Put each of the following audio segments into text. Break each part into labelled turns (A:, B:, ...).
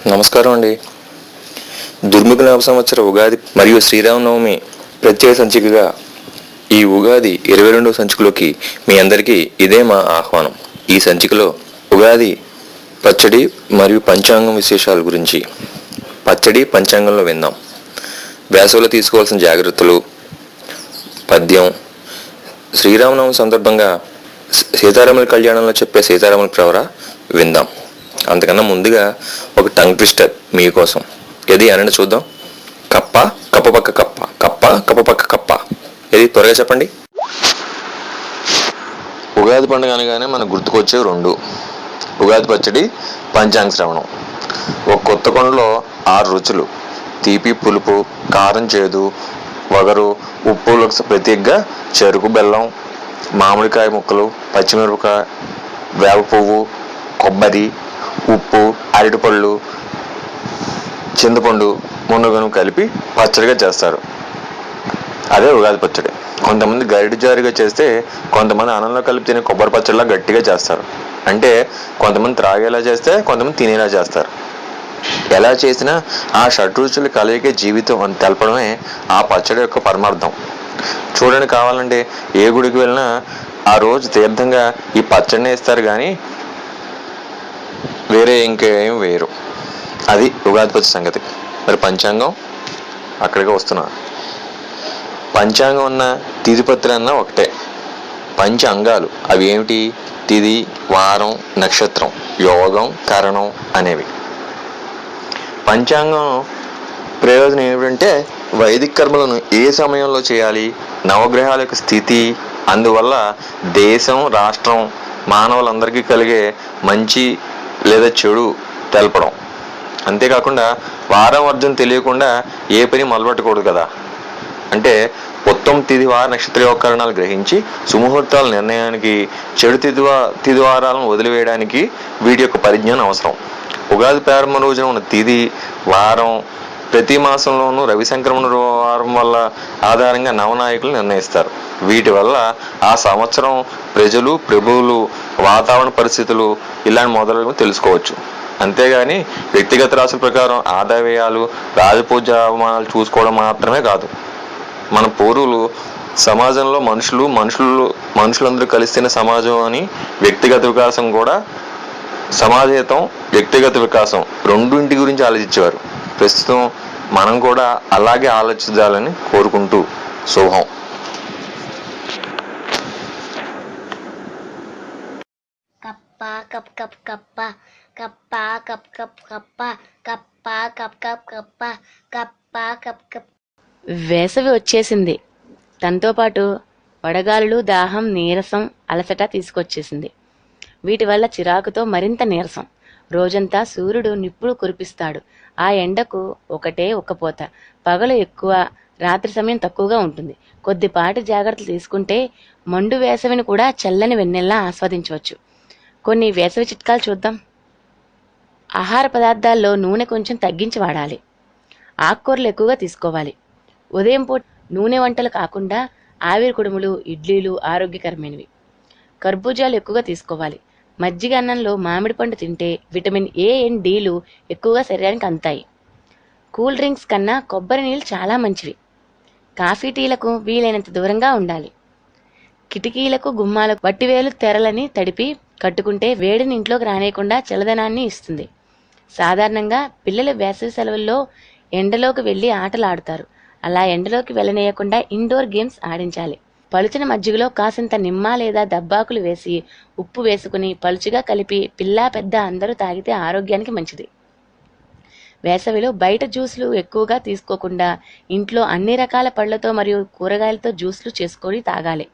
A: నమస్కారం అండి. దుర్ముఖ నవ సంవత్సర ఉగాది మరియు శ్రీరామనవమి ప్రత్యేక సంచికగా ఈ ఉగాది 22వ సంచికలోకి మీ అందరికీ ఇదే మా ఆహ్వానం. ఈ సంచికలో ఉగాది పచ్చడి మరియు పంచాంగం విశేషాల గురించి పచ్చడి పంచాంగంలో విందాం. వేసవిలో తీసుకోవాల్సిన జాగ్రత్తలు, పద్యం, శ్రీరామనవమి సందర్భంగా సీతారాముల కళ్యాణంలో చెప్పే సీతారాముల ప్రవర విందాం. అంతకన్నా ముందుగా ఒక టంగ్ ట్విస్టర్ మీకోసం. ఏది అనండి చూద్దాం. కప్ప కప్పపక్క కప్ప, కప్ప కప్పపక్క కప్ప. ఏది త్వరగా చెప్పండి. ఉగాది పండుగ అనగానే మనకు గుర్తుకొచ్చే రెండు: ఉగాది పచ్చడి, పంచాంగ శ్రవణం. ఒక కొత్త కొండలో 6 రుచులు: తీపి, పులుపు, కారం, చేదు, వగరు, ఉప్పులకు ప్రత్యేకంగా చెరుకు, బెల్లం, మామిడికాయ ముక్కలు, పచ్చిమిరపకాయ, వేప పువ్వు, కొబ్బరి, ఉప్పు, అరటిపళ్ళు, చింతపండు, మునగను కలిపి పచ్చడిగా చేస్తారు. అదే ఉగాది పచ్చడి. కొంతమంది గరిడి జారుగా చేస్తే, కొంతమంది అన్నంలో కలిపి తినే కొబ్బరి పచ్చడిలా గట్టిగా చేస్తారు. అంటే కొంతమంది త్రాగేలా చేస్తే, కొంతమంది తినేలా చేస్తారు. ఎలా చేసినా ఆ షడ్రుచుల కలయికే జీవితం అని తెలపడమే ఆ పచ్చడి యొక్క పరమార్థం. చూడండి, కావాలంటే ఏ గుడికి వెళ్ళినా ఆ రోజు తీర్థంగా ఈ పచ్చడినే ఇస్తారు, కానీ వేరే ఇంకేం వేరు. అది ఉగాది పచ్చడి సంగతి. మరి పంచాంగం అక్కడికి వస్తున్నా. పంచాంగం అన్న తిథిపత్రి అన్న ఒకటే. పంచ అంగాలు అవి ఏమిటి? తిథి, వారం, నక్షత్రం, యోగం, కరణం అనేవి. పంచాంగం ప్రయోజనం ఏమిటంటే వైదిక కర్మలను ఏ సమయంలో చేయాలి, నవగ్రహాల యొక్క స్థితి, అందువల్ల దేశం, రాష్ట్రం, మానవులందరికీ కలిగే మంచి లేదా చెడు తెలపడం. అంతేకాకుండా వారం వర్జం తెలియకుండా ఏ పని మొదలుపెట్టకూడదు కదా. అంటే మొత్తం తిథి, వార, నక్షత్ర యోగకరణాలు గ్రహించి సుముహూర్తాల నిర్ణయానికి, చెడు తిథివారాలను వదిలివేయడానికి వీటి యొక్క పరిజ్ఞానం అవసరం. ఉగాది ప్రారంభ రోజున ఉన్న తిథి, వారం ప్రతి మాసంలోనూ రవి సంక్రమణ వారం వల్ల ఆధారంగా నవనాయకులు నిర్ణయిస్తారు. వీటి వల్ల ఆ సంవత్సరం ప్రజలు, ప్రభువులు, వాతావరణ పరిస్థితులు ఇలాంటి మొదలగు తెలుసుకోవచ్చు. అంతేగాని వ్యక్తిగత రాశుల ప్రకారం ఆదాయ వ్యయాలు, రాజపూజ అవమానాలు చూసుకోవడం మాత్రమే కాదు. మన పూర్వులు సమాజంలో మనుషులందరూ కలిస్తేనే సమాజం అని, వ్యక్తిగత వికాసం కూడా, సమాజహితం, వ్యక్తిగత వికాసం రెండింటి గురించి ఆలోచించేవారు. ప్రస్తుతం మనం కూడా అలాగే ఆలోచించాలని కోరుకుంటూ శుభం.
B: కప్ప కప్ కప్ కప్ప, కప్ప కప్ కప్ కప్ప, కప్ప కప్ కప్ కప్ప, కప్ప కప్ కప్.
C: వేసవి వచ్చేసింది. తనతో పాటు వడగాలులు, దాహం, నీరసం, అలసట తీసుకొచ్చేసింది. వీటి వల్ల చిరాకుతో మరింత నీరసం. రోజంతా సూర్యుడు నిప్పులు కురిపిస్తాడు. ఆ ఎండకు ఒకటే ఉక్కపోత. పగలు ఎక్కువ, రాత్రి సమయం తక్కువగా ఉంటుంది. కొద్దిపాటి జాగ్రత్తలు తీసుకుంటే మండు వేసవిని కూడా చల్లని వెన్నెల్లా ఆస్వాదించవచ్చు. కొన్ని వేసవి చిట్కాలు చూద్దాం. ఆహార పదార్థాల్లో నూనె కొంచెం తగ్గించి వాడాలి. ఆకుకూరలు ఎక్కువగా తీసుకోవాలి. ఉదయం పూట నూనె వంటలు కాకుండా ఆవిరి కుడుములు, ఇడ్లీలు ఆరోగ్యకరమైనవి. కర్బూజాలు ఎక్కువగా తీసుకోవాలి. మజ్జిగ అన్నంలో మామిడి పండు తింటే విటమిన్ ఏ అండ్ డీలు ఎక్కువగా శరీరానికి అందుతాయి. కూల్ డ్రింక్స్ కన్నా కొబ్బరి నీళ్ళు చాలా మంచివి. కాఫీ, టీలకు వీలైనంత దూరంగా ఉండాలి. కిటికీలకు, గుమ్మాలకు వట్టివేలు తెరలని తడిపి కట్టుకుంటే వేడిని ఇంట్లోకి రానేయకుండా చల్లదనాన్ని ఇస్తుంది. సాధారణంగా పిల్లలు వేసవి సెలవుల్లో ఎండలోకి వెళ్ళి ఆటలు ఆడుతారు. అలా ఎండలోకి వెళ్ళనేయకుండా ఇండోర్ గేమ్స్ ఆడించాలి. పలుచని మజ్జిగలో కాసింత నిమ్మ లేదా దబ్బాకులు వేసి ఉప్పు వేసుకుని పలుచుగా కలిపి పిల్లా పెద్ద అందరూ తాగితే ఆరోగ్యానికి మంచిది. వేసవిలో బయట జ్యూసులు ఎక్కువగా తీసుకోకుండా ఇంట్లో అన్ని రకాల పళ్లతో మరియు కూరగాయలతో జ్యూసులు చేసుకొని తాగాలి.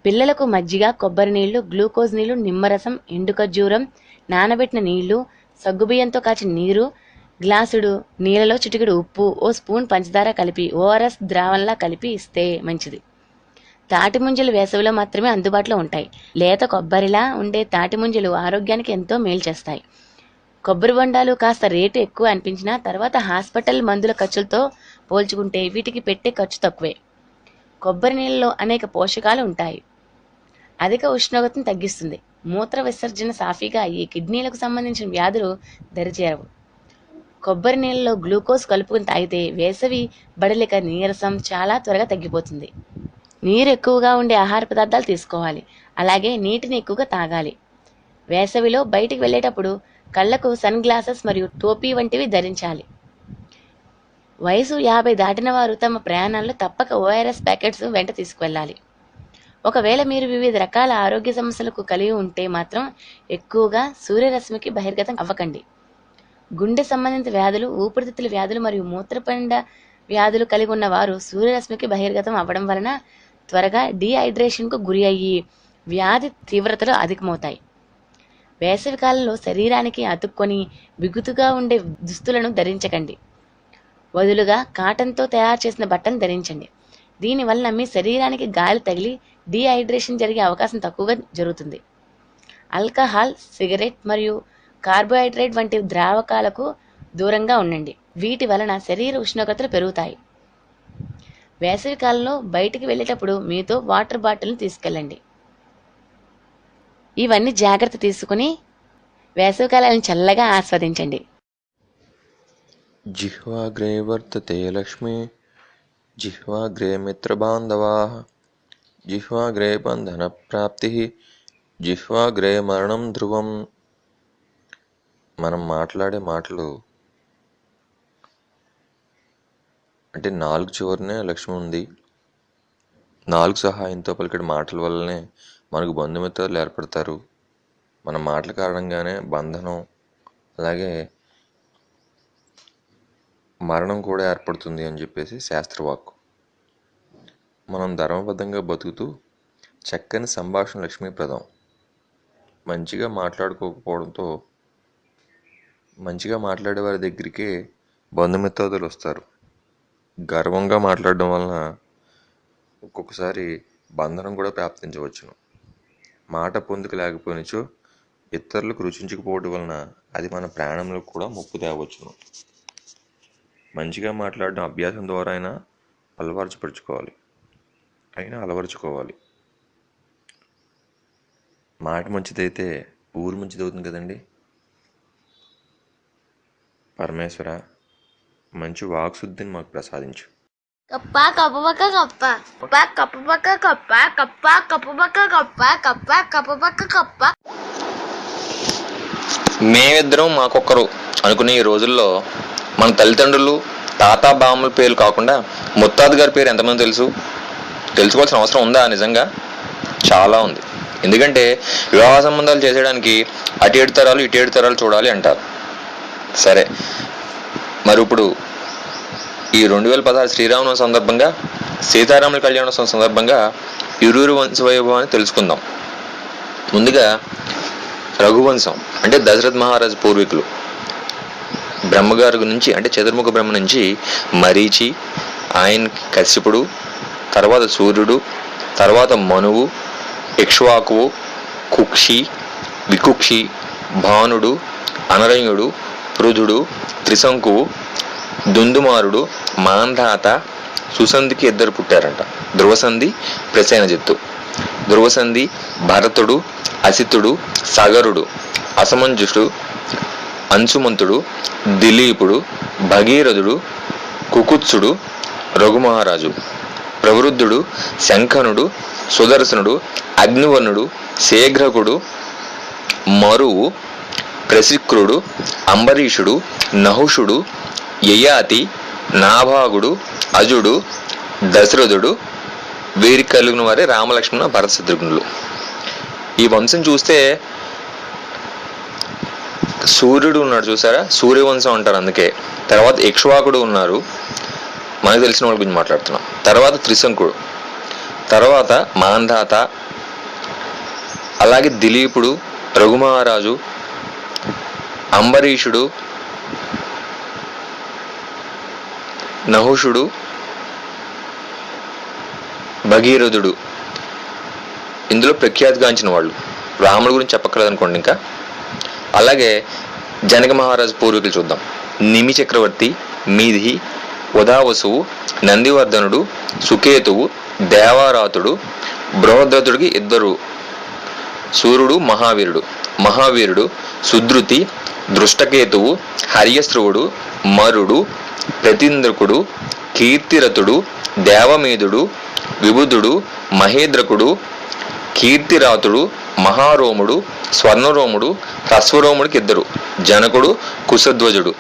C: పిల్లలకు మజ్జిగ, కొబ్బరి నీళ్లు, గ్లూకోజ్ నీళ్లు, నిమ్మరసం, ఎండు ఖర్జూరం, నానబెట్టిన నీళ్లు, సగ్గుబియ్యంతో కాచిన నీరు, గ్లాసుడు నీళ్ళలో చిటికెడు ఉప్పు, ఓ స్పూన్ పంచదార కలిపి ఓఆర్ఎస్ ద్రావణంలా కలిపి ఇస్తే మంచిది. తాటి ముంజలు వేసవిలో మాత్రమే అందుబాటులో ఉంటాయి. లేత కొబ్బరిలా ఉండే తాటి ముంజలు ఆరోగ్యానికి ఎంతో మేలు చేస్తాయి. కొబ్బరి బొండాలు కాస్త రేటు ఎక్కువ అనిపించినా తర్వాత హాస్పిటల్ మందుల ఖర్చులతో పోల్చుకుంటే వీటికి పెట్టే ఖర్చు తక్కువే. కొబ్బరి నీళ్ళలో అనేక పోషకాలు ఉంటాయి. అధిక ఉష్ణోగ్రతను తగ్గిస్తుంది. మూత్ర విసర్జన సాఫీగా అయ్యి కిడ్నీలకు సంబంధించిన వ్యాధులు దరిచేరవు. కొబ్బరి నీళ్ళలో గ్లూకోజ్ కలుపుకుని తాగితే వేసవి బడలిక నీరసం చాలా త్వరగా తగ్గిపోతుంది. నీరు ఎక్కువగా ఉండే ఆహార పదార్థాలు తీసుకోవాలి. అలాగే నీటిని ఎక్కువగా తాగాలి. వేసవిలో బయటికి వెళ్ళేటప్పుడు కళ్లకు సన్ గ్లాసెస్ మరియు టోపీ వంటివి ధరించాలి. వయసు 50 దాటిన వారు తమ ప్రయాణాల్లో తప్పక ORS ప్యాకెట్స్ వెంట తీసుకువెళ్ళాలి. ఒకవేళ మీరు వివిధ రకాల ఆరోగ్య సమస్యలకు కలిగి ఉంటే మాత్రం ఎక్కువగా సూర్యరశ్మికి బహిర్గతం అవ్వకండి. గుండె సంబంధిత వ్యాధులు, ఊపిరితిత్తుల వ్యాధులు మరియు మూత్రపిండ వ్యాధులు కలిగి ఉన్న వారు సూర్యరశ్మికి బహిర్గతం అవ్వడం వలన త్వరగా డీహైడ్రేషన్కు గురి అయ్యి వ్యాధి తీవ్రతలు అధికమవుతాయి. వేసవి కాలంలో శరీరానికి అతుక్కొని బిగుతుగా ఉండే దుస్తులను ధరించకండి. వదులుగా కాటన్తో తయారు చేసిన బట్టను ధరించండి. దీనివల్ల మీ శరీరానికి గాలి తగిలి డీహైడ్రేషన్ జరిగే అవకాశం తక్కువగా జరుగుతుంది. ఆల్కహాల్, సిగరెట్ మరియు కార్బోహైడ్రేట్ వంటి ద్రావకాలకు దూరంగా ఉండండి. వీటి వలన శరీర ఉష్ణోగ్రతలు పెరుగుతాయి. వేసవి కాలంలో బయటికి వెళ్ళేటప్పుడు మీతో వాటర్ బాటిల్ని తీసుకెళ్ళండి. ఇవన్నీ జాగ్రత్త తీసుకుని వేసవికాలాన్ని చల్లగా ఆస్వాదించండి.
A: జిహ్వాగ్రే వర్తతే లక్ష్మి, జిహ్వాగ్రే మిత్రబాంధవాః, జిహ్వాగ్రే బంధన ప్రాప్తి, జిహ్వాగ్రే మరణం ధ్రువం. మనం మాట్లాడే మాటలు అంటే నాలుగు చివరనే లక్ష్మి ఉంది. నాలుగు సహాయంతో పలికిన మాటల వల్లనే మనకు బంధుమిత్రులు ఏర్పడతారు. మన మాటల కారణంగానే బంధనం అలాగే మరణం కూడా ఏర్పడుతుంది అని చెప్పేసి శాస్త్రవాక్కు. మనం ధర్మబద్ధంగా బతుకుతూ చక్కని సంభాషణ లక్ష్మీప్రదం. మంచిగా మాట్లాడుకోకపోవడంతో మంచిగా మాట్లాడే వారి దగ్గరికే బంధుమిత్రులు వస్తారు. గర్వంగా మాట్లాడడం వలన ఒక్కొక్కసారి బంధనం కూడా ప్రాప్తించవచ్చును. మాట పొందుకు లేకపోయినచో ఇతరులకు రుచించకపోవడం వలన అది మన ప్రాణంలో కూడా ముప్పు తేవచ్చును. మంచిగా మాట్లాడడం అభ్యాసం ద్వారా అయినా అలవరుచుకోవాలి. మాట మంచిదైతే ఊరు మంచిదవుతుంది కదండి. పరమేశ్వర, మంచి వాక్శుద్ధిని మాకు ప్రసాదించు.
B: కప్ప కప్పబక్క కప్ప కప్ప కప్పబక్క కప్ప కప్ప కప్పబక్క కప్ప కప్ప కప్పబక్క కప్ప.
A: మేమిద్దరం మాకొక్కరు అనుకునే ఈ రోజుల్లో మన తల్లిదండ్రులు, తాత, బామ్మల పేర్లు కాకుండా ముత్తాత గారి పేరు ఎంతమంది తెలుసుకోవాల్సిన అవసరం ఉందా? నిజంగా చాలా ఉంది. ఎందుకంటే వివాహ సంబంధాలు చేసేయడానికి అటు 7 తరాలు ఇటు 7 తరాలు చూడాలి అంటారు. సరే, మరి ఇప్పుడు ఈ 2016 శ్రీరామనవమి సందర్భంగా, సీతారాముల కళ్యాణోత్సవం సందర్భంగా ఇరువురు వంశవైభవాన్ని తెలుసుకుందాం. ముందుగా రఘువంశం అంటే దశరథ మహారాజు పూర్వీకులు. బ్రహ్మగారి నుంచి అంటే చతుర్ముఖ బ్రహ్మ నుంచి మరీచి, ఆయనకి కశ్యపుడు, తర్వాత సూర్యుడు, తర్వాత మనువు, ఇక్ష్వాకువు, కుక్షి, వికుక్షి, భానుడు, అనరణ్యుడు, పృథుడు, త్రిశంకువు, దుందుమారుడు, మాంధాత, సుసంధికి 2 పుట్టారంట. ధ్రువసంధి, ప్రసేనజిత్తు. ధ్రువసంధి భరతుడు, అసితుడు, సగరుడు, అసమంజుడు, అంశుమంతుడు, దిలీపుడు, భగీరథుడు, కుకుత్సుడు, రఘుమహారాజు, ప్రవృద్ధుడు, శంఖనుడు, సుదర్శనుడు, అగ్నివర్ణుడు, శేఘ్రకుడు, మరువు, ప్రసిక్రుడు, అంబరీషుడు, నహుషుడు, యయాతి, నాభాగుడు, అజుడు, దశరథుడు. వీరికి కలిగిన వారే రామలక్ష్మణ భరత శత్రుఘ్నులు. ఈ వంశం చూస్తే సూర్యుడు ఉన్నాడు చూసారా, సూర్యవంశం అంటారు అందుకే. తర్వాత ఇక్ష్వాకుడు ఉన్నారు, మనకు తెలిసిన వాళ్ళ గురించి మాట్లాడుతున్నాం. తర్వాత త్రిశంకుడు, తర్వాత మాంధాత, అలాగే దిలీపుడు, రఘుమహారాజు, అంబరీషుడు, నహుషుడు, భగీరథుడు. ఇందులో ప్రఖ్యాతిగాంచిన వాళ్ళు. రాముడి గురించి చెప్పక్కర్లేదు అనుకోండి. ఇంకా అలాగే జనక మహారాజు పూర్వీకులు చూద్దాం. నిమి చక్రవర్తి, మీధి, ఉదావసువు, నందివర్ధనుడు, సుకేతువు, దేవారాతుడు, బృహద్రథుడికి 2 సూర్యుడు, మహావీరుడు, సుధృతి, దృష్టకేతువు, హర్యశ్రువుడు, మరుడు, ప్రతీంద్రకుడు, కీర్తిరథుడు, దేవమేధుడు, విబుధుడు, మహేంద్రకుడు, కీర్తిరాతుడు, మహారోముడు, స్వర్ణరోముడు, హ్రస్వరోముడికి ఇద్దరు, జనకుడు, కుశధ్వజుడు.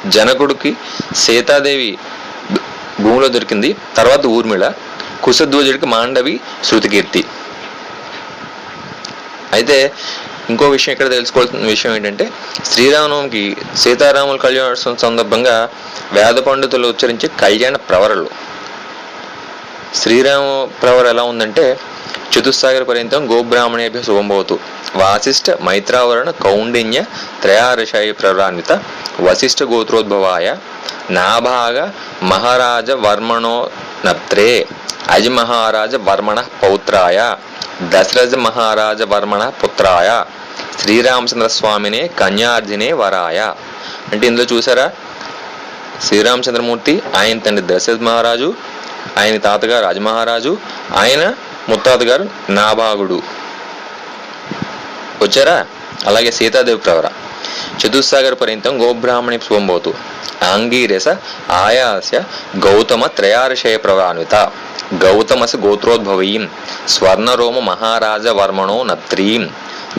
A: జనకుడికి సీతాదేవి భూమిలో దొరికింది, తర్వాత ఊర్మిళ. కుశధ్వజుడికి మాండవి, శృతికీర్తి. అయితే ఇంకో విషయం ఇక్కడ తెలుసుకోవాల్సిన విషయం ఏంటంటే, శ్రీరామనవమికి సీతారాముల కళ్యాణోత్సవం సందర్భంగా వేద పండితులు ఉచ్చరించే కళ్యాణ ప్రవరలు. శ్రీరామ ప్రవర ఎలా ఉందంటే, చతుస్సాగర పర్యంతం గోబ్రాహ్మణేభ్య శుభంభవతు, వాసిష్ఠ మైత్రావరణ కౌండిన్య త్రయార్షాయ ప్రవరాన్విత, వశిష్ఠ గోత్రోద్భవాయ, నాభాగ మహారాజ వర్మణో నప్త్రే, అజ మహారాజ వర్మణ పౌత్రాయ, దశరథ మహారాజ వర్మణ పుత్రాయ, శ్రీరామచంద్ర స్వామినే కన్యార్జునే వరాయ. అంటే ఇందులో చూసారా, శ్రీరామచంద్రమూర్తి ఆయన తండ్రి దశరథ మహారాజు, ఆయన తాతగారు రాజమహారాజు, ఆయన ముత్తాతగారు నాభాగుడు వచ్చారా. అలాగే సీతాదేవి ప్రవర. చతుస్సాగర పర్యంతం గోబ్రాహ్మణి శుభంభవతు, ఆంగీరస ఆయాస్య గౌతమ త్రయార్షయ ప్రవాన్విత, గౌతమస గోత్రోద్భవీం, స్వర్ణరోమ మహారాజ వర్మణో నత్రీం,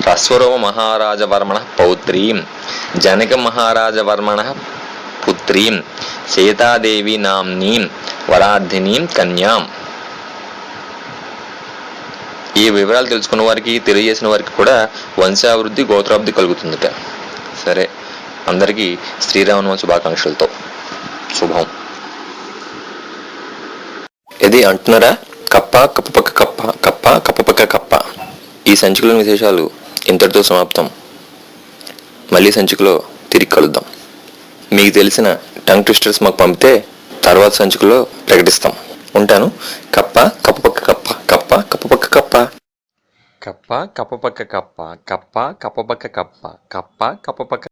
A: హ్రస్వరోమ మహారాజ వర్మణ పౌత్రీం, జనక మహారాజ వర్మణ పుత్రీం, సీతాదేవి నామ్నీం వరాధినీం కన్యాం. ఈ వివరాలు తెలుసుకున్న వారికి, తెలియజేసిన వారికి కూడా వంశాభివృద్ధి, గోత్రాభివృద్ధి కలుగుతుందట. సరే, అందరికీ శ్రీరామనవమి శుభాకాంక్షలతో. శుభం. ఇది అంటున్నారా, కప్ప కప్పపక్క కప్ప, కప్ప కప్పపక్క కప్ప. ఈ సంచికలోని విశేషాలు ఇంతటితో సమాప్తం. మళ్ళీ సంచికలో తిరిగి కలుద్దాం. మీకు తెలిసిన టంగ్ ట్విస్టర్స్ మాకు పంపితే తర్వాత సంచికలో ప్రకటిస్తాం. ఉంటాను. కప్ప కప్పపక్క కప్ప, కప్ప కప్పపక్క కప్ప, కప్ప కప్పపక్క కప్ప, కప్ప కప్పపక్క కప్ప, కప్ప కప్పపక్క